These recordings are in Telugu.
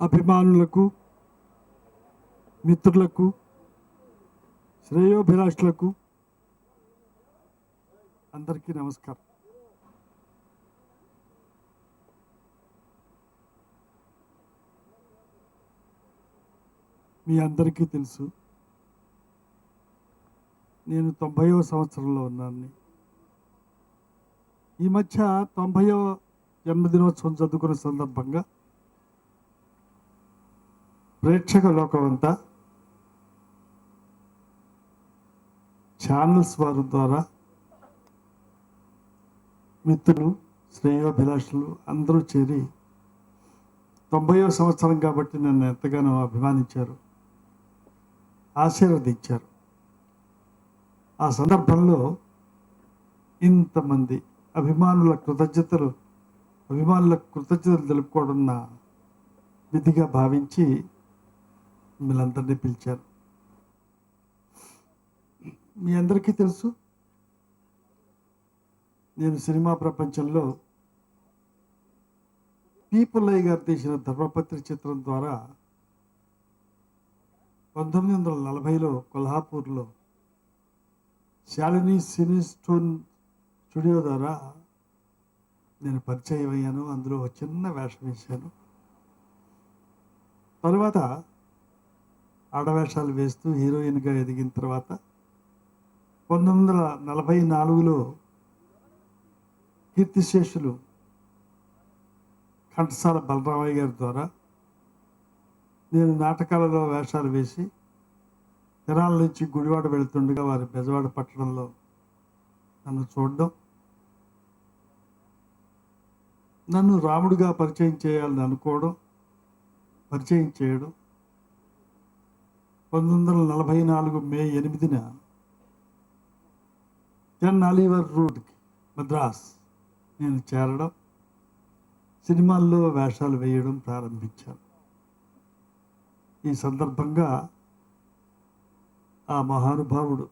అభిమానులకు, మిత్రులకు, శ్రేయోభిలాషులకు అందరికీ నమస్కారం. మీ అందరికీ తెలుసు, నేను 90వ సంవత్సరంలో ఉన్నాను. ఈ మధ్య 90వ జన్మదినోత్సవం జరుపుకున్న సందర్భంగా ప్రేక్షక లోకమంతా ఛానల్స్ వారి ద్వారా మిత్రులు, శ్రేయోభిలాషులు అందరూ చేరి 90వ సంవత్సరం కాబట్టి నన్ను ఎంతగానో అభిమానించారు, ఆశీర్వదించారు. ఆ సందర్భంలో ఇంతమంది అభిమానులకు కృతజ్ఞతలు తెలుపుకోవడం నా విధిగా భావించి మిమ్మల్ని అందరినీ పిలిచారు. మీ అందరికీ తెలుసు, నేను సినిమా ప్రపంచంలో పీపుల్లయ్య గారు తీసిన ధర్మపత్రి చిత్రం ద్వారా 1940లో కొల్హాపూర్లో శాలిని సినీ స్టూడియో ద్వారా నేను పరిచయం అయ్యాను. అందులో ఒక చిన్న వేషం వేశాను. తర్వాత ఆడవేషాలు వేస్తూ హీరోయిన్గా ఎదిగిన తర్వాత 1944లో కీర్తిశేషులు ఘంటసాల బలరామయ్య గారి ద్వారా నేను నాటకాలలో వేషాలు వేసి తెనాల నుంచి గుడివాడ వెళుతుండగా వారి బెజవాడ పట్టణంలో నన్ను చూడడం, నన్ను రాముడిగా పరిచయం చేయాలని అనుకోవడం, పరిచయం చేయడం, 1944 మే 8న జన్ ఆలివర్ రోడ్కి మద్రాస్ నేను చేరడం, సినిమాల్లో వేషాలు వేయడం ప్రారంభించాను. ఈ సందర్భంగా ఆ మహానుభావుడు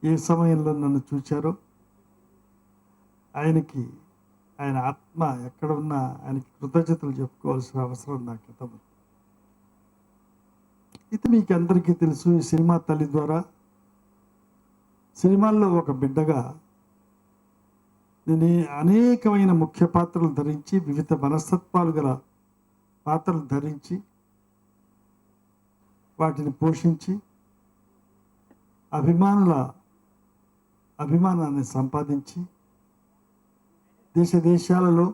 ఏ సమయంలో నన్ను చూచారో ఆయన ఆత్మ ఎక్కడ ఉన్నా ఆయనకి కృతజ్ఞతలు చెప్పుకోవాల్సిన అవసరం నాకు ఎంతమంది. ఇది మీకు అందరికీ తెలుసు. ఈ సినిమా తల్లి ద్వారా సినిమాల్లో ఒక బిడ్డగా నేను అనేకమైన ముఖ్య పాత్రలు ధరించి, వివిధ మనస్తత్వాలు గల పాత్రలు ధరించి, వాటిని పోషించి అభిమానాన్ని సంపాదించి దేశాలలో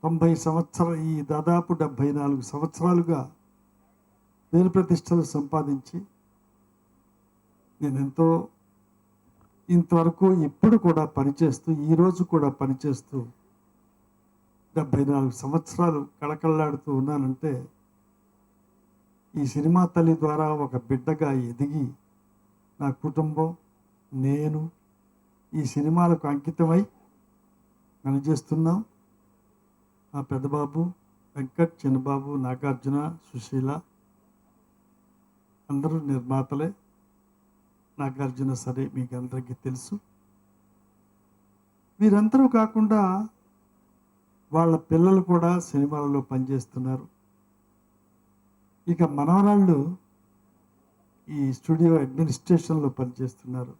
90 సంవత్సరాలు, ఈ దాదాపు 74 సంవత్సరాలుగా పేరు ప్రతిష్టలు సంపాదించి నేనెంతో ఇంతవరకు ఇప్పుడు కూడా పనిచేస్తూ, ఈరోజు కూడా పనిచేస్తూ 74 సంవత్సరాలు కళకళలాడుతూ ఉన్నానంటే ఈ సినిమా తల్లి ద్వారా ఒక బిడ్డగా ఎదిగి నా కుటుంబం, నేను ఈ సినిమాలకు అంకితమై పనిచేస్తున్నాం. మా పెద్దబాబు వెంకట్, చిన్నబాబు, నాగార్జున, సుశీల అందరూ నిర్మాతలే. నాగార్జున సరే మీకు అందరికీ తెలుసు. వీరందరూ కాకుండా వాళ్ళ పిల్లలు కూడా సినిమాలలో పనిచేస్తున్నారు. ఇక మనవరాళ్ళు ఈ స్టూడియో అడ్మినిస్ట్రేషన్లో పనిచేస్తున్నారు.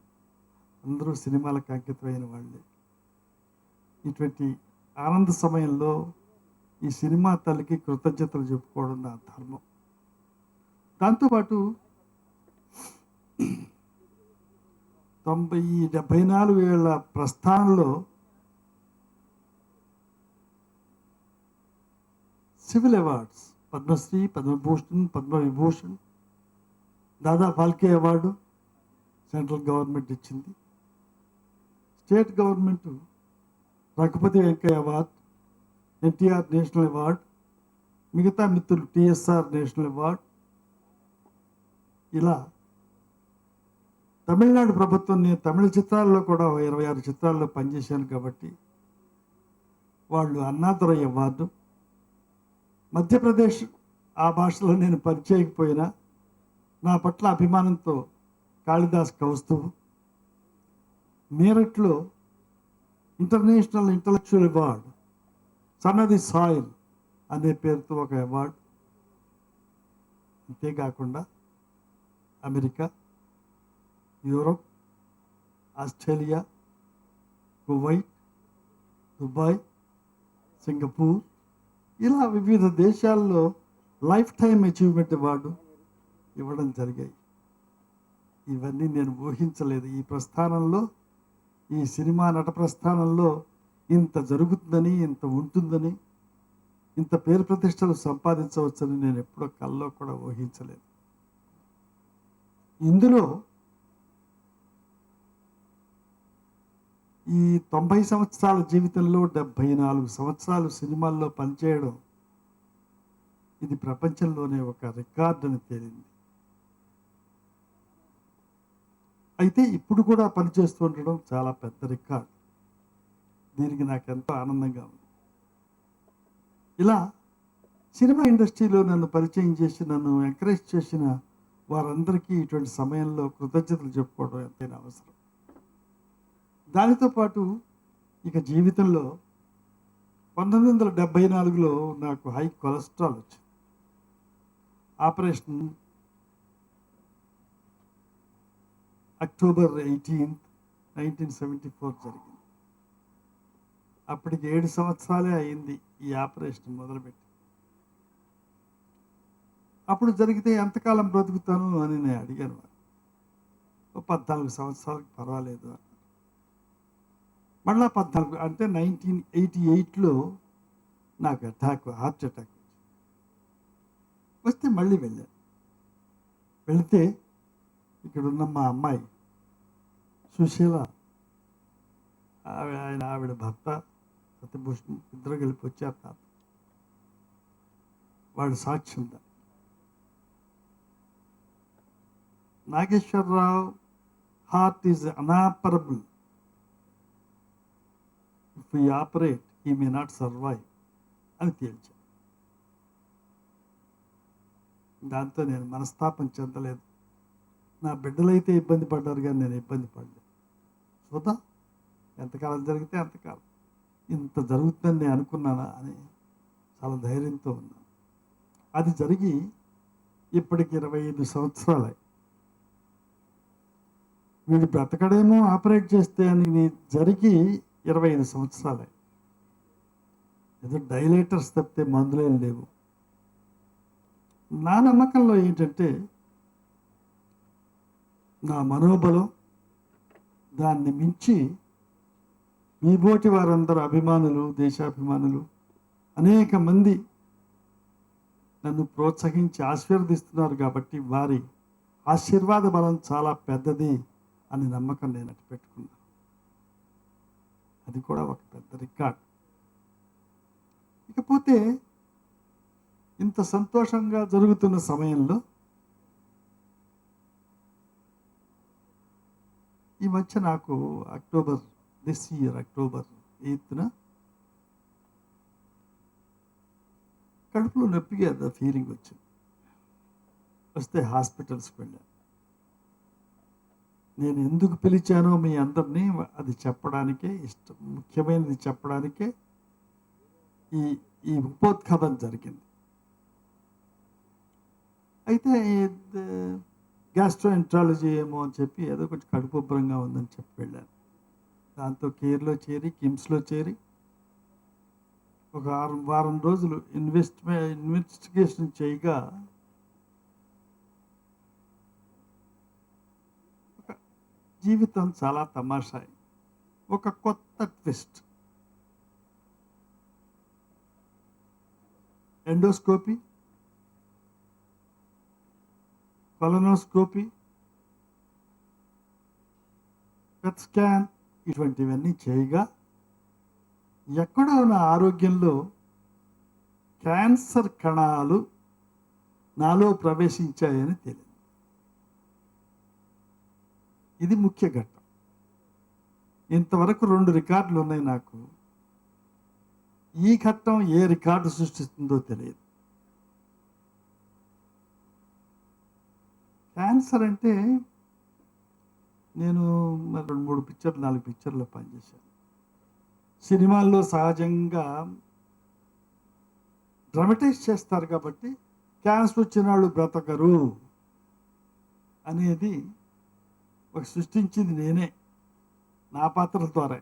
అందరూ సినిమాలకు అంకితమైన వాళ్ళే. ఇటువంటి ఆనంద సమయంలో ఈ సినిమా తల్లికి కృతజ్ఞతలు చెప్పుకోవడం నా ధర్మం. దాంతోపాటు 74 ఏళ్ల ప్రస్థానంలో civil awards, Padma Shri, Padma Bhushan, Padma Vibhushan, Dada Phalke award central government ఇచ్చింది. State government Raghupathi Venkaiah award, NTR national award, మిగతా మిత్రులు టిఎస్ఆర్ నేషనల్ అవార్డ్. ఇలా తమిళనాడు ప్రభుత్వం, నేను తమిళ చిత్రాల్లో కూడా 26 చిత్రాల్లో పనిచేశాను కాబట్టి వాళ్ళు అన్నాదురై అవార్డు. మధ్యప్రదేశ్, ఆ భాషలో నేను పరిచయకపోయినా నా పట్ల అభిమానంతో కాళిదాస్ కౌస్తుభ్. మీరట్లో international intellectual award son of the soil అనే పేరుతో ఒక అవార్డు. అంతేకాకుండా America, Europe, Australia, Kuwait, Dubai, Singapore ఇలా వివిధ దేశాల్లో లైఫ్ టైమ్ అచీవ్మెంట్ అవార్డు ఇవ్వడం జరిగాయి. ఇవన్నీ నేను ఊహించలేదు. ఈ ప్రస్థానంలో, ఈ సినిమా నట ప్రస్థానంలో ఇంత జరుగుతుందని, ఇంత ఉంటుందని, ఇంత పేరు ప్రతిష్టలు సంపాదించవచ్చని నేను ఎప్పుడో కల్లో కూడా ఊహించలేదు. ఇందులో ఈ 90 సంవత్సరాల జీవితంలో 74 సంవత్సరాలు సినిమాల్లో పనిచేయడం ఇది ప్రపంచంలోనే ఒక రికార్డ్ అని తేలింది. అయితే ఇప్పుడు కూడా పనిచేస్తూ ఉండడం చాలా పెద్ద రికార్డ్. దీనికి నాకు ఎంతో ఆనందంగా ఉంది. ఇలా సినిమా ఇండస్ట్రీలో నన్ను పరిచయం చేసి, నన్ను ఎంకరేజ్ చేసిన వారందరికీ ఇటువంటి సమయంలో కృతజ్ఞతలు చెప్పుకోవడం ఎంతైనా అవసరం. దానితో పాటు ఇక జీవితంలో 1974లో నాకు హై కొలెస్ట్రాల్ వచ్చింది. ఆపరేషన్ అక్టోబర్ 18, 1974 జరిగింది. అప్పటికి 7 సంవత్సరాలే అయింది ఈ ఆపరేషన్ మొదలుపెట్టి. అప్పుడు జరిగితే ఎంతకాలం బ్రతుకుతాను అని నేను అడిగాను. 14 సంవత్సరాలకు పర్వాలేదు అని. మళ్ళా 14 అంటే 1988లో నాకు హార్ట్ అటాక్ వస్తే మళ్ళీ వెళ్ళాను. వెళితే ఇక్కడున్న మా అమ్మాయి సుశీల, ఆవిడ భర్త సత్యభూషణ్ ఇద్దరు కలిపి వచ్చారు. నాతో వాడు సాక్ష్యం. Nageswara Rao heart is inoperable. If you operate he may not survive అని తేల్చాను. దాంతో నేను మనస్తాపం చెందలేదు. నా బిడ్డలైతే ఇబ్బంది పడ్డారు, కానీ నేను ఇబ్బంది పడలేదు. చూద్దాం, ఎంతకాలం జరిగితే అంతకాలం. ఇంత జరుగుతుందని నేను అనుకున్నానా అని చాలా ధైర్యంతో ఉన్నాను. అది జరిగి ఇప్పటికి 25 సంవత్సరాలై. వీడు బ్రతకడేమో ఆపరేట్ చేస్తే అని జరిగి 25 సంవత్సరాలై. ఏదో డైలేటర్స్ తప్పితే మందులేం లేవు. నా నమ్మకంలో ఏంటంటే, నా మనోబలం దాన్ని మించి మీబోటి వారందరూ అభిమానులు, దేశాభిమానులు అనేక మంది నన్ను ప్రోత్సహించి ఆశీర్వదిస్తున్నారు. కాబట్టి వారి ఆశీర్వాద బలం చాలా పెద్దది అని నమ్మకం నేను అటు పెట్టుకున్నాను. అది కూడా ఒక పెద్ద రికార్డ్. ఇకపోతే ఇంత సంతోషంగా జరుగుతున్న సమయంలో ఈ మధ్య నాకు దిస్ ఇయర్ అక్టోబర్ 8న కడుపులో నొప్పిగా ఫీలింగ్ వచ్చింది. వస్తే హాస్పిటల్స్కి వెళ్ళాను. నేను ఎందుకు పిలిచానో మీ అందరినీ అది చెప్పడానికే ముఖ్యమైనది చెప్పడానికే ఈ ఉపోద్ఘాతం జరిగింది. అయితే గ్యాస్ట్రోఎంట్రాలజీ ఏమో అని చెప్పి ఏదో కొంచెం కడుపు ఉబ్బరంగా ఉందని చెప్పి వెళ్ళాను. దాంతో కేర్లో చేరి, కిమ్స్లో చేరి ఒక వారం రోజులు ఇన్వెస్టిగేషన్ చేయగా జీవితం చాలా తమాషాయి. ఒక కొత్త twist. Endoscopy, colonoscopy, PET scan ఇటువంటివన్నీ చేయగా ఎక్కడో నా ఆరోగ్యంలో క్యాన్సర్ కణాలు నాలో ప్రవేశించాయని తెలియదు. ఇది ముఖ్య ఘట్టం. ఇంతవరకు 2 రికార్డులు ఉన్నాయి నాకు. ఈ ఘట్టం ఏ రికార్డు సృష్టిస్తుందో తెలియదు. క్యాన్సర్ అంటే నేను 2-3 పిక్చర్లు 4 పిక్చర్లో పనిచేశాను. సినిమాల్లో సహజంగా డ్రమటైజ్ చేస్తారు కాబట్టి క్యాన్సర్ వచ్చిన వాళ్ళు బ్రతకరు అనేది ఒక సృష్టించింది నేనే, నా పాత్రల ద్వారా.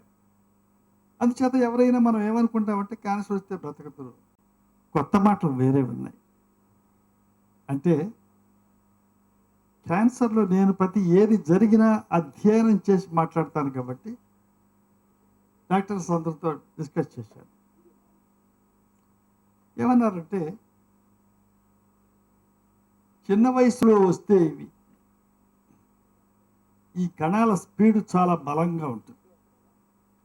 అందుచేత ఎవరైనా మనం ఏమనుకుంటామంటే క్యాన్సర్ వస్తే బ్రతకరు. కొత్త మాటలు వేరే ఉన్నాయి. అంటే క్యాన్సర్లో నేను ప్రతి ఏది జరిగినా అధ్యయనం చేసి మాట్లాడతాను కాబట్టి డాక్టర్స్ అందరితో డిస్కస్ చేశాను. ఏమన్నారంటే చిన్న వయసులో వస్తే ఈ కణాల స్పీడ్ చాలా బలంగా ఉంటుంది,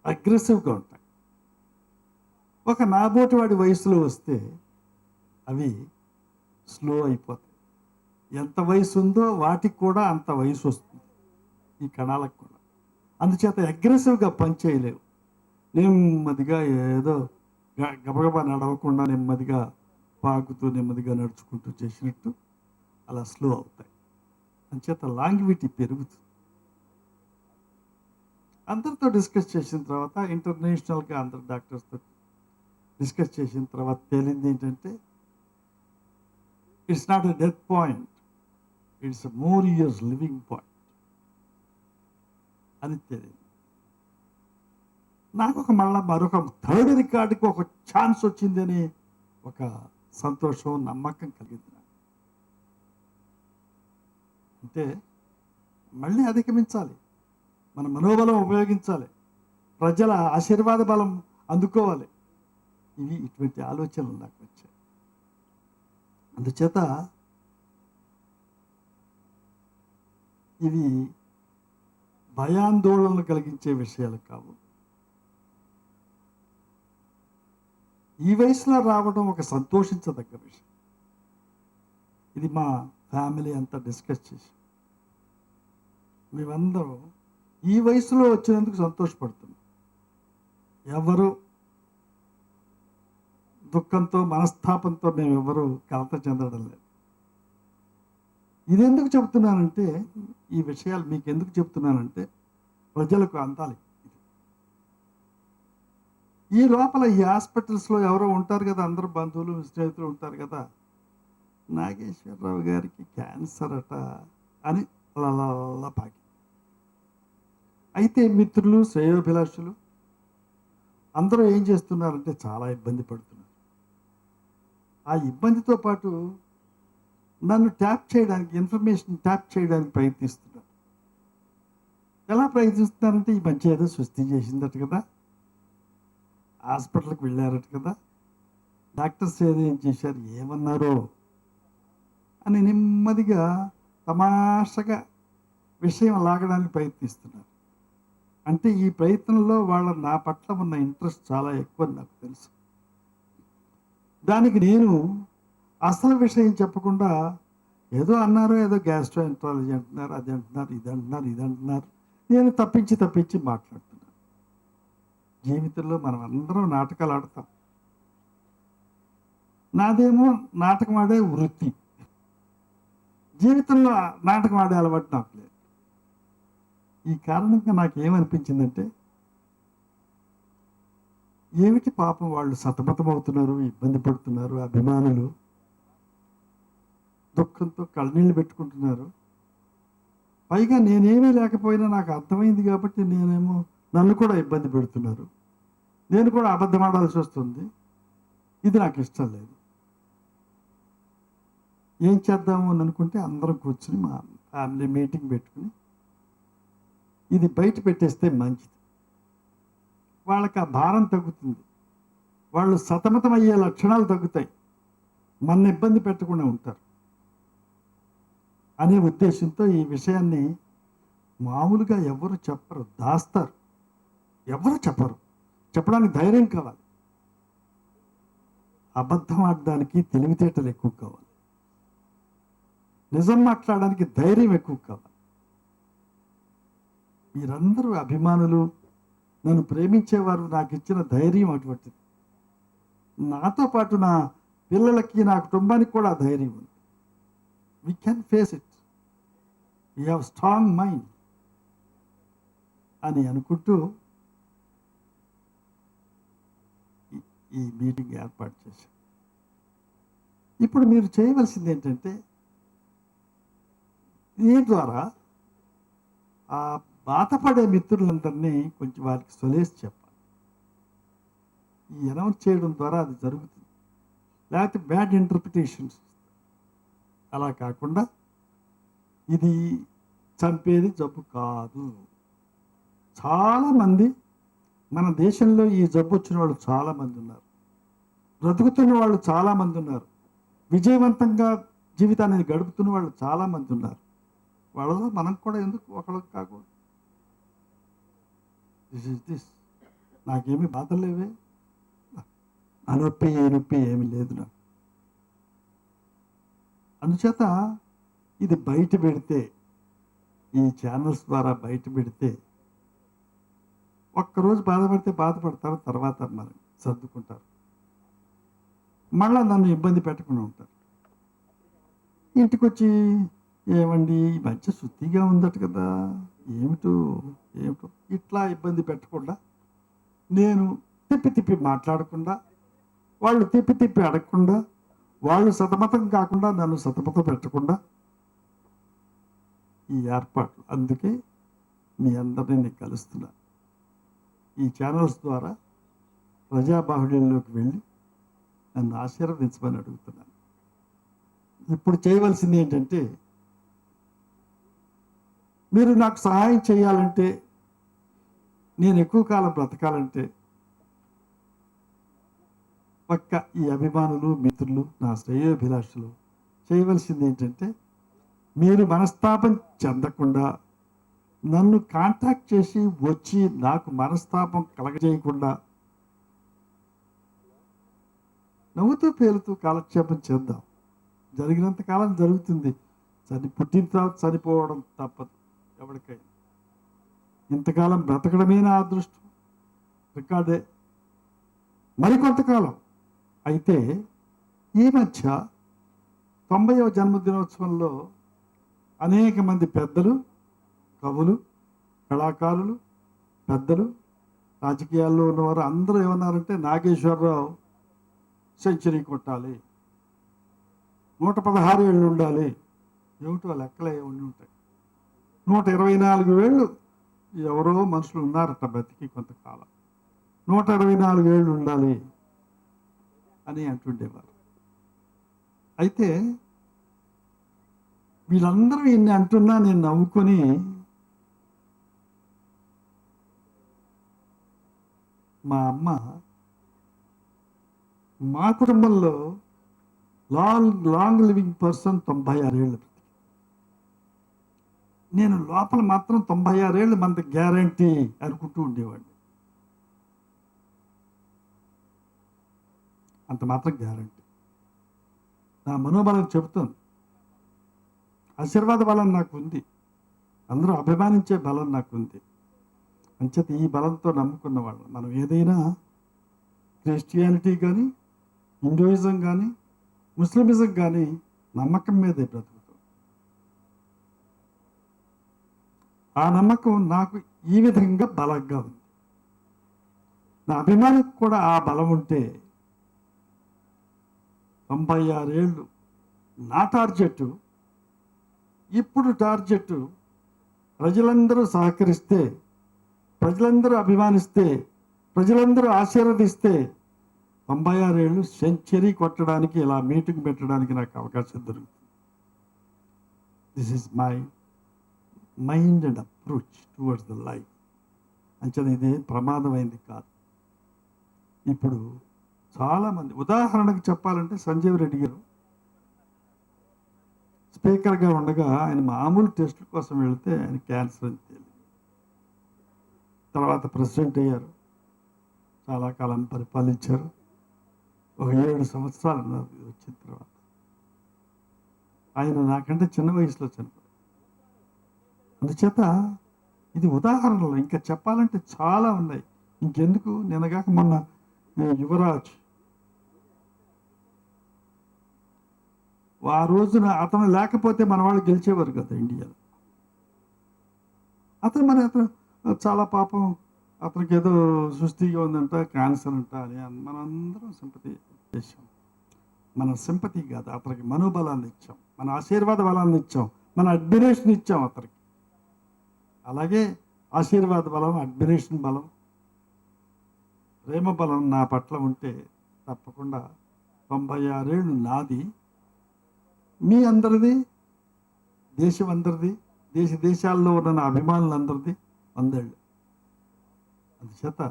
అగ్రెసివ్గా ఉంటాయి. ఒక నాబోటి వాడి వయసులో వస్తే అవి స్లో అయిపోతాయి. ఎంత వయసు ఉందో వాటికి కూడా అంత వయసు వస్తుంది, ఈ కణాలకు కూడా. అందుచేత అగ్రెసివ్గా పనిచేయలేవు. నెమ్మదిగా ఏదో గబగబా నడవకుండా నెమ్మదిగా పాకుతూ నెమ్మదిగా నడుచుకుంటూ చేసినట్టు అలా స్లో అవుతాయి. అందుచేత లాంగివిటీ పెరుగుతుంది. అందరితో డిస్కస్ చేసిన తర్వాత, ఇంటర్నేషనల్గా అందరు డాక్టర్స్తో డిస్కస్ చేసిన తర్వాత తేలింది ఏంటంటే it's not a death point, it's more years living point అని తెలియదు. నాకు మరొక థర్డ్ రికార్డుకి ఒక ఛాన్స్ వచ్చిందని ఒక సంతోషం, నమ్మకం కలిగింది నాకు. అంటే మళ్ళీ అధిగమించాలి, మన మనోబలం ఉపయోగించాలి, ప్రజల ఆశీర్వాద బలం అందుకోవాలి. ఇటువంటి ఆలోచనలు నాకు వచ్చాయి. అందుచేత ఇవి భయాందోళనలు కలిగించే విషయాలు కావు. ఈ వయసులో రావడం ఒక సంతోషించదగ్గ విషయం. ఇది మా ఫ్యామిలీ అంతా డిస్కస్ చేసి మేమందరం ఈ వయసులో వచ్చినందుకు సంతోషపడుతున్నాం. ఎవరు దుఃఖంతో మనస్తాపంతో మేము ఎవరు కలత చెందడం లేదు. ఇది ఎందుకు చెబుతున్నానంటే, ఈ విషయాలు మీకు ఎందుకు చెబుతున్నానంటే ప్రజలకు అందాలి. ఈ లోపల ఈ హాస్పిటల్స్లో ఎవరో ఉంటారు కదా, అందరు బంధువులు స్నేహితులు ఉంటారు కదా, నాగేశ్వరరావు గారికి క్యాన్సర్ అట అని అలా పాకి. అయితే మిత్రులు, శ్రేయోభిలాషులు అందరూ ఏం చేస్తున్నారంటే చాలా ఇబ్బంది పడుతున్నారు. ఆ ఇబ్బందితో పాటు నన్ను ట్యాప్ చేయడానికి, ఇన్ఫర్మేషన్ ట్యాప్ చేయడానికి ప్రయత్నిస్తున్నారు. ఎలా ప్రయత్నిస్తున్నారంటే, ఈ మంచి ఏదో సృష్టి చేసిందట కదా, హాస్పిటల్కి వెళ్ళారట కదా, డాక్టర్స్ ఏం చేశారు, ఏమన్నారో అని నెమ్మదిగా తమాషగా విషయం లాగడానికి ప్రయత్నిస్తున్నారు. అంటే ఈ ప్రయత్నంలో నా పట్ల ఉన్న ఇంట్రెస్ట్ చాలా ఎక్కువ నాకు తెలుసు. దానికి నేను అసలు విషయం చెప్పకుండా ఏదో అన్నారు, ఏదో గ్యాస్ట్రోఎంట్రాలజీ అంటున్నారు, అది అంటున్నారు, ఇది అంటున్నారు, ఇది అంటున్నారు, నేను తప్పించి మాట్లాడుతున్నాను. జీవితంలో మనం అందరం నాటకాలు ఆడతాం. నాదేమో నాటకం ఆడే వృత్తి, జీవితంలో నాటకం ఆడే అలవాటు నాకు లేదు. ఈ కారణంగా నాకేమనిపించిందంటే, ఏమిటి పాపం వాళ్ళు సతమతమవుతున్నారు, ఇబ్బంది పడుతున్నారు, అభిమానులు దుఃఖంతో కళ్ళనీళ్ళు పెట్టుకుంటున్నారు. పైగా నేనేమీ లేకపోయినా నాకు అర్థమైంది కాబట్టి నన్ను కూడా ఇబ్బంది పెడుతున్నారు, నేను కూడా అబద్ధం ఆడాల్సి వస్తుంది. ఇది నాకు ఇష్టం లేదు. ఏం చేద్దాము అని అనుకుంటే అందరం కూర్చుని మా ఫ్యామిలీ మీటింగ్ పెట్టుకుని ఇది బయట పెట్టేస్తే మంచిది, వాళ్ళకి ఆ భారం తగ్గుతుంది, వాళ్ళు సతమతమయ్యే లక్షణాలు తగ్గుతాయి, మన ఇబ్బంది పెట్టకుండా ఉంటారు అనే ఉద్దేశంతో ఈ విషయాన్ని మామూలుగా ఎవరు చెప్పరు, దాస్తారు. ఎవరు చెప్పరు, చెప్పడానికి ధైర్యం కావాలి. అబద్ధం ఆడడానికి తెలివితేటలు ఎక్కువ కావాలి, నిజం మాట్లాడడానికి ధైర్యం ఎక్కువ కావాలి. మీరందరూ అభిమానులు, నన్ను ప్రేమించేవారు, నాకు ఇచ్చిన ధైర్యం అటువంటిది. నాతో పాటు నా పిల్లలకి, నా కుటుంబానికి కూడా ధైర్యం ఉంది. We can face it, we have strong mind అని అనుకుంటూ ఈ మీటింగ్ ఏర్పాటు చేశాను. ఇప్పుడు మీరు చేయవలసింది ఏంటంటే దీని ద్వారా ఆ బాధపడే మిత్రులందరినీ కొంచెం వారికి సొలేసి చెప్పాలి. ఈ అనౌన్స్ చేయడం ద్వారా అది జరుగుతుంది. లేకపోతే బ్యాడ్ ఇంటర్ప్రిటేషన్స్. అలా కాకుండా ఇది చంపేది జబ్బు కాదు. చాలామంది మన దేశంలో ఈ జబ్బు వచ్చిన వాళ్ళు చాలామంది ఉన్నారు. బ్రతుకుతున్న వాళ్ళు చాలామంది ఉన్నారు. విజయవంతంగా జీవితాన్ని గడుపుతున్న వాళ్ళు చాలామంది ఉన్నారు. వాళ్ళలో మనం కూడా ఎందుకు ఒకళ్ళకి కాకూడదు? దిస్ నాకేమీ బాధలు లేవే, ఆ నొప్పి ఏ నొప్పి ఏమి లేదు నాకు. అందుచేత ఇది బయట పెడితే, ఈ ఛానల్స్ ద్వారా బయట పెడితే ఒక్కరోజు బాధపడితే బాధపడతారు, తర్వాత మనం సర్దుకుంటారు, మళ్ళీ నన్ను ఇబ్బంది పెట్టకుండా ఉంటారు. ఇంటికి వచ్చి ఏమండి ఈ మధ్య శుద్ధిగా ఉందట కదా, ఏమిటో ఏమిటో ఇట్లా ఇబ్బంది పెట్టకుండా, నేను తిప్పి తిప్పి మాట్లాడకుండా, వాళ్ళు తిప్పి తిప్పి అడగకుండా, వాళ్ళు సతమతం కాకుండా నన్ను సతమతం పెట్టకుండా ఈ ఏర్పాట్లు. అందుకే మీ అందరినీ నేను కలుస్తున్నా. ఈ ఛానల్స్ ద్వారా ప్రజాబాహుళ్యంలోకి వెళ్ళి నన్ను ఆశీర్వదించమని అడుగుతున్నాను. ఇప్పుడు చేయవలసింది ఏంటంటే, మీరు నాకు సహాయం చేయాలంటే, నేను ఎక్కువ కాలం బ్రతకాలంటే, పక్క ఈ అభిమానులు, మిత్రులు, నా శ్రేయోభిలాషులు చేయవలసింది ఏంటంటే, మీరు మనస్తాపం చెందకుండా, నన్ను కాంటాక్ట్ చేసి వచ్చి నాకు మనస్తాపం కలగజేయకుండా నవ్వుతూ పేలుతూ కాలక్షేపం చేద్దాం. జరిగినంత కాలం జరుగుతుంది. పుట్టిన తర్వాత చనిపోవడం తప్పదు ఎవరికైనా. ఇంతకాలం బ్రతకడమే నా అదృష్టం, రికార్డే. మరికొంతకాలం అయితే ఈ మధ్య 90వ జన్మదినోత్సవంలో అనేక మంది పెద్దలు, కవులు, కళాకారులు, పెద్దలు, రాజకీయాల్లో ఉన్నవారు అందరూ ఏమన్నారంటే, నాగేశ్వరరావు సెంచరీ కొట్టాలి, 116 ఏళ్ళు ఉండాలి. ఏమిటో లెక్కలే ఉండి ఉంటాయి. 124 ఏళ్ళు ఎవరో మనుషులు ఉన్నారట బతికి కొంతకాలం. 124 ఏళ్ళు ఉండాలి అని అంటుండేవారు. అయితే వీళ్ళందరూ ఇన్ని అంటున్నా నేను నవ్వుకొని, మా అమ్మ మా కుటుంబంలో లాంగ్ లివింగ్ పర్సన్ 96 ఏళ్ళు. నేను లోపల మాత్రం 96 ఏళ్ళు మనకి గ్యారంటీ అనుకుంటూ ఉండేవాడిని. అంత మాత్రం గ్యారంటీ. నా మనోబలం చెబుతుంది. ఆశీర్వాద బలం నాకు ఉంది, అందరూ అభిమానించే బలం నాకు ఉంది. అంచేత ఈ బలంతో నమ్ముకున్న వాళ్ళు మనం ఏదైనా క్రిస్టియానిటీ కానీ, హిందూయిజం కానీ, ముస్లిమిజం కానీ నమ్మకం మీదే బ్రతుకుతాం. ఆ నమ్మకం నాకు ఈ విధంగా బలంగా ఉంది. నా అభిమానికి కూడా ఆ బలం ఉంటే 96 ఏళ్ళు నా టార్గెట్. ఇప్పుడు టార్గెట్ ప్రజలందరూ సహకరిస్తే, ప్రజలందరూ అభిమానిస్తే, ప్రజలందరూ ఆశీర్వదిస్తే 96 ఏళ్ళు సెంచరీ కొట్టడానికి, ఇలా మీటింగ్ పెట్టడానికి నాకు అవకాశం దొరుకుతుంది. This is my mind and approach towards the life. అంచనా ఇది ప్రమాదమైంది కాదు. ఇప్పుడు చాలామంది, ఉదాహరణకు చెప్పాలంటే సంజీవ్ రెడ్డి గారు స్పీకర్గా ఉండగా ఆయన మామూలు టెస్టుల కోసం వెళితే ఆయన క్యాన్సర్ అని తేలింది. తర్వాత ప్రెసిడెంట్ అయ్యారు, చాలా కాలం పరిపాలించారు. ఒక 7 సంవత్సరాలు వచ్చిన తర్వాత ఆయన నాకంటే చిన్న వయసులో చనిపోయారు. అందుచేత ఇది ఉదాహరణలు, ఇంకా చెప్పాలంటే చాలా ఉన్నాయి. ఇంకెందుకు, నిన్నగాక మొన్న యువరాజ్ ఆ రోజున అతను లేకపోతే మన వాళ్ళు గెలిచేవారు కదా ఇండియాలో. అతను చాలా పాపం, అతనికి ఏదో సుస్థిగా ఉందంట, క్యాన్సర్ అంట అని మనందరం సింపతి చేసాం. మన సింపతి కాదు, అతనికి మనోబలాన్ని ఇచ్చాం, మన ఆశీర్వాద బలాన్ని ఇచ్చాం, మన అడ్మిరేషన్ ఇచ్చాం అతనికి. అలాగే ఆశీర్వాద బలం, అడ్మిరేషన్ బలం, ప్రేమ బలం నా పట్ల ఉంటే తప్పకుండా 96 ఏళ్ళు నాది, మీ అందరిది, దేశం అందరిది, దేశాల్లో ఉన్న నా అభిమానులందరిది 100 ఏళ్ళు. అందుచేత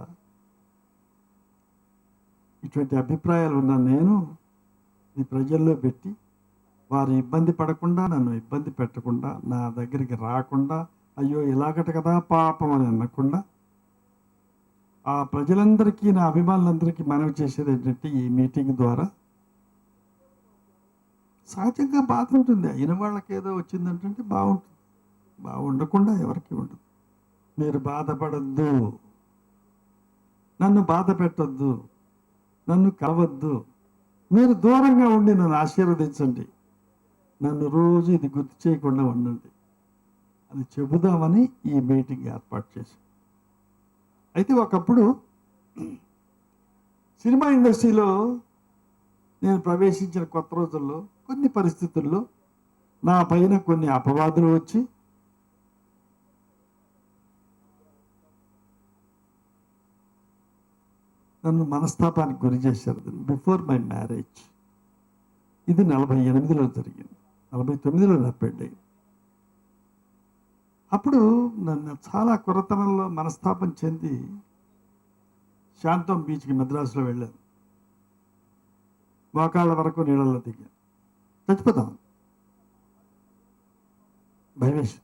ఇటువంటి అభిప్రాయాలు ఉన్న నేను ఈ ప్రజల్లో పెట్టి వారు ఇబ్బంది పడకుండా, నన్ను ఇబ్బంది పెట్టకుండా, నా దగ్గరికి రాకుండా, అయ్యో ఇలాగట కదా పాపం అని అనకుండా, ఆ ప్రజలందరికీ, నా అభిమానులందరికీ మనవి చేసేది ఏంటంటే, ఈ మీటింగ్ ద్వారా సహజంగా బాధ ఉంటుంది. అయిన వాళ్ళకి ఏదో వచ్చిందంటే బాగుంటుంది, బాగుండకుండా ఎవరికి ఉండదు. మీరు బాధపడద్దు, నన్ను బాధ పెట్టద్దు, నన్ను కలవద్దు, మీరు దూరంగా ఉండి నన్ను ఆశీర్వదించండి, నన్ను రోజు ఇది గుర్తు చేయకుండా ఉండండి అని చెబుదామని ఈ మీటింగ్ ఏర్పాటు చేశాం. అయితే ఒకప్పుడు సినిమా ఇండస్ట్రీలో నేను ప్రవేశించిన కొత్త రోజుల్లో కొన్ని పరిస్థితుల్లో నా పైన కొన్ని అపవాదులు వచ్చి నన్ను మనస్తాపానికి గురి చేశారు. బిఫోర్ మై మ్యారేజ్, ఇది 48లో జరిగింది, 49లో నా పెళ్ళయింది. అప్పుడు నన్ను చాలా కుర్రతనంలో మనస్తాపం చెంది శాంతం బీచ్కి మద్రాసులో వెళ్ళాను. మోకాళ్ళ వరకు నీళ్ళల్లో దిగాను, చచ్చిపోతాం భయమేసి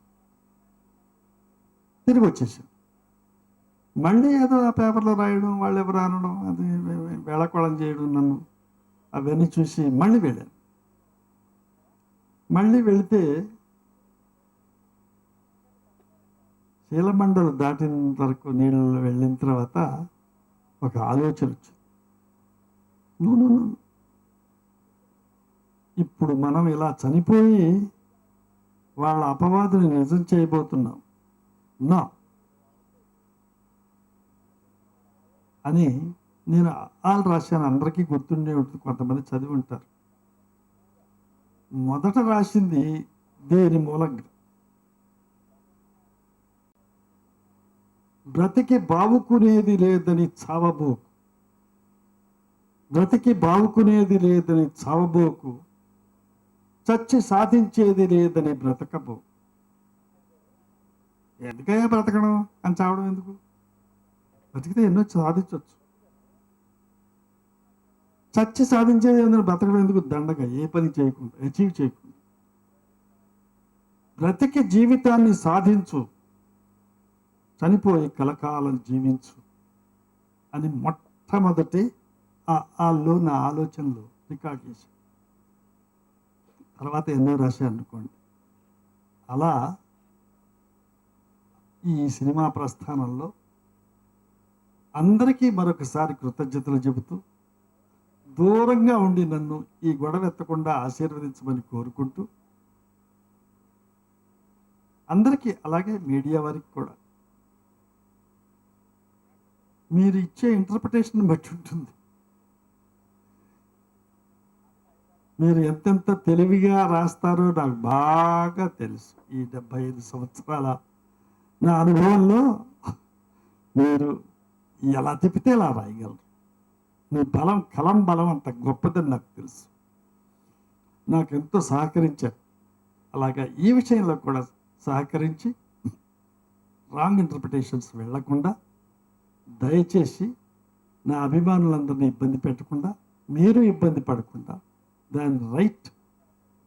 తిరిగి వచ్చేసాను. మళ్ళీ ఏదో ఆ పేపర్లో రాయడం, వాళ్ళు ఎవరు అనడం, అది వేళకోళం చేయడం, నన్ను అవన్నీ చూసి మళ్ళీ వెళ్ళాను. మళ్ళీ వెళితే శీలమండలు దాటిన వరకు నీళ్ళలో వెళ్ళిన తర్వాత ఒక ఆలోచన వచ్చింది. నువ్వు ఇప్పుడు మనం ఇలా చనిపోయి వాళ్ళ అపవాదుని నిజం చేయబోతున్నాం నా అని నేను ఆలు రాశాను. అందరికీ గుర్తుండే ఉంటుంది, కొంతమంది చదివి ఉంటారు. మొదట రాసింది దేని మూలంగా, బ్రతికి బావుకునేది లేదని చావబోకు, బ్రతికి బావుకునేది లేదని చావబోకు, చచ్చి సాధించేది లేదని బ్రతకబో. ఎందుకయ్యా బ్రతకడం అని చావడం ఎందుకు? బతికితే ఎన్నో సాధించవచ్చు. చచ్చి సాధించేది ఏంటంటే బ్రతకడం ఎందుకు? దండగా ఏ పని చేయకుండా, అచీవ్ చేయకుండా. బ్రతికి జీవితాన్ని సాధించు, చనిపోయి కలకాలం జీవించు అని మొట్టమొదటి నా ఆలోచనలు రికార్డ్ చేశాను. తర్వాత ఎన్నో రాశాను అనుకోండి. అలా ఈ సినిమా ప్రస్థానంలో అందరికీ మరొకసారి కృతజ్ఞతలు చెబుతూ, దూరంగా ఉండి నన్ను ఈ గొడవ ఎత్తకుండా ఆశీర్వదించమని కోరుకుంటూ, అందరికీ అలాగే మీడియా వారికి కూడా మీరు ఇచ్చే ఇంటర్ప్రిటేషన్ బట్టి ఉంటుంది. మీరు ఎంతెంత తెలివిగా రాస్తారో నాకు బాగా తెలుసు. ఈ 75 సంవత్సరాల నా అనుభవంలో మీరు ఎలా తిప్పితే ఎలా రాయగలరు. మీ బలం, కలం బలం అంత గొప్పదని నాకు తెలుసు. నాకు ఎంతో సహకరించారు. అలాగా ఈ విషయంలో కూడా సహకరించి రాంగ్ ఇంటర్ప్రిటేషన్స్ వెళ్లకుండా, దయచేసి నా అభిమానులందరినీ ఇబ్బంది పెట్టకుండా, మీరు ఇబ్బంది పడకుండా దాని రైట్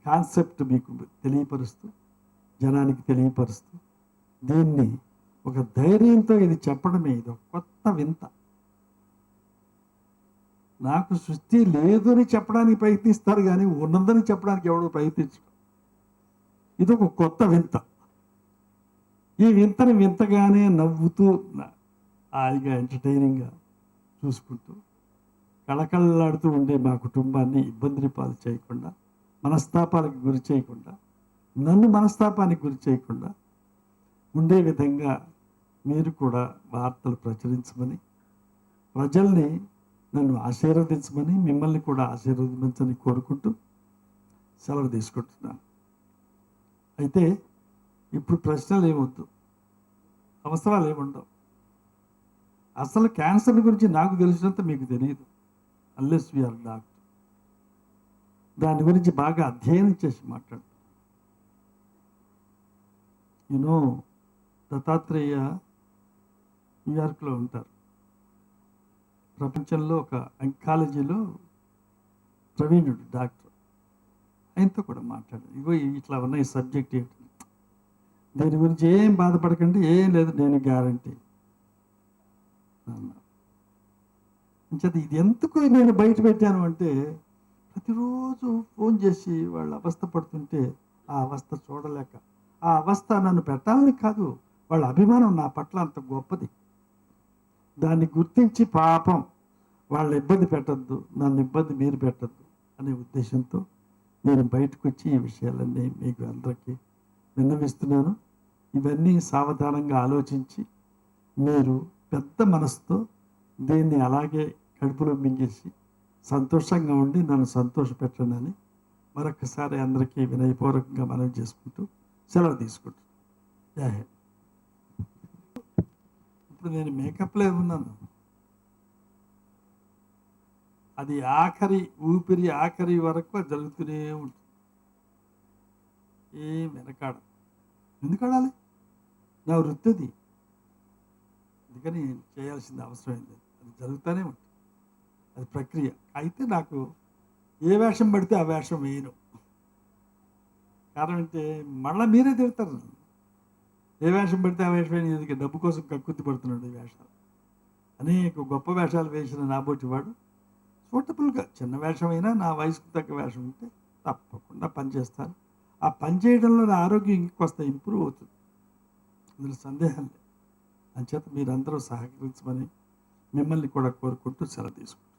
కాన్సెప్ట్ మీకు తెలియపరుస్తూ, జనానికి తెలియపరుస్తూ, దీన్ని ఒక ధైర్యంతో ఇది చెప్పడమే ఇది ఒక కొత్త వింత. నాకు సృష్టి లేదు అని చెప్పడానికి ప్రయత్నిస్తారు కానీ ఉన్నదని చెప్పడానికి ఎవడో ప్రయత్నించడం. ఇది ఒక కొత్త వింత. ఈ వింతని వింతగానే నవ్వుతూ, హాయిగా ఎంటర్టైనింగ్గా చూసుకుంటూ, కళకళలాడుతూ ఉండే మా కుటుంబాన్ని ఇబ్బందిని పాలు చేయకుండా, మనస్తాపాలకు గురి చేయకుండా, నన్ను మనస్తాపానికి గురి చేయకుండా ఉండే విధంగా మీరు కూడా వార్తలు ప్రచురించమని, ప్రజల్ని నన్ను ఆశీర్వదించమని, మిమ్మల్ని కూడా ఆశీర్వదించని కోరుకుంటూ సెలవు తీసుకుంటున్నాను. అయితే ఇప్పుడు ప్రశ్నలు ఏమొద్దు, అవసరాలు ఏముండవు. అసలు క్యాన్సర్ గురించి నాకు తెలిసినంత మీకు తెలియదు, అన్లెస్ వీఆర్ డాక్టర్. దాని గురించి బాగా అధ్యయనం చేసి మాట్లాడు. యూనో దత్తాత్రేయ న్యూయార్క్లో ఉంటారు. ప్రపంచంలో ఒక అంకాలజీలో ప్రవీణుడు డాక్టర్. ఆయనతో కూడా మాట్లాడాను. ఇగో ఇట్లా ఉన్నాయి సబ్జెక్ట్ ఏంటి, దీని గురించి ఏం బాధపడకండి, ఏం లేదు, నేను గ్యారంటీ అన్నా. అంచేత ఇది ఎందుకు నేను బయట పెట్టాను అంటే, ప్రతిరోజు ఫోన్ చేసి వాళ్ళు అవస్థ పడుతుంటే ఆ అవస్థ చూడలేక, ఆ అవస్థ నన్ను పెట్టాలని కాదు, వాళ్ళ అభిమానం నా పట్ల అంత గొప్పది. దాన్ని గుర్తించి పాపం వాళ్ళ ఇబ్బంది పెట్టద్దు, నన్ను ఇబ్బంది మీరు పెట్టద్దు అనే ఉద్దేశంతో నేను బయటకు వచ్చి ఈ విషయాలన్నీ మీకు అందరికీ విన్నవిస్తున్నాను. ఇవన్నీ సావధానంగా ఆలోచించి మీరు పెద్ద మనసుతో దీన్ని అలాగే కడుపులో మింగేసి సంతోషంగా ఉండి నన్ను సంతోషపెట్టండి అని మరొకసారి అందరికీ వినయపూర్వకంగా మనవి చేసుకుంటూ సెలవు తీసుకుంటాను. జై హింద్. ఇప్పుడు నేను మేకప్లో ఉన్నాను, అది ఊపిరి ఆఖరి వరకు జరుగుతూనే ఉంటుంది. ఏం వెనకాడ ఎందుకు ఆడాలి, నా వృత్తి అది. అందుకని చేయాల్సిన అవసరం ఏం లేదు, అది జరుగుతూనే ఉంటుంది, అది ప్రక్రియ. అయితే నాకు ఏ వేషం పడితే ఆ వేషం వేయను. కారణం అంటే మళ్ళీ మీరే తిడతారు, ఏ వేషం పడితే ఆ వేషం వేయను, ఎందుకు డబ్బు కోసం కక్కుర్తి పడుతున్నాడు ఈ వేషాలు. అనేక గొప్ప వేషాలు వేసిన నాబోటి వాడు సూటబుల్గా చిన్న వేషం అయినా నా వయసుకు తగ్గ వేషం ఉంటే తప్పకుండా పనిచేస్తాను. ఆ పని చేయడంలో నా ఆరోగ్యం ఇంకొస్త ఇంప్రూవ్ అవుతుంది, అందులో సందేహం లేదు. అంచేత మీరందరూ సహకరించమని మిమ్మల్ని కూడా కోరుకుంటూ సెలవు తీసుకుంటాను.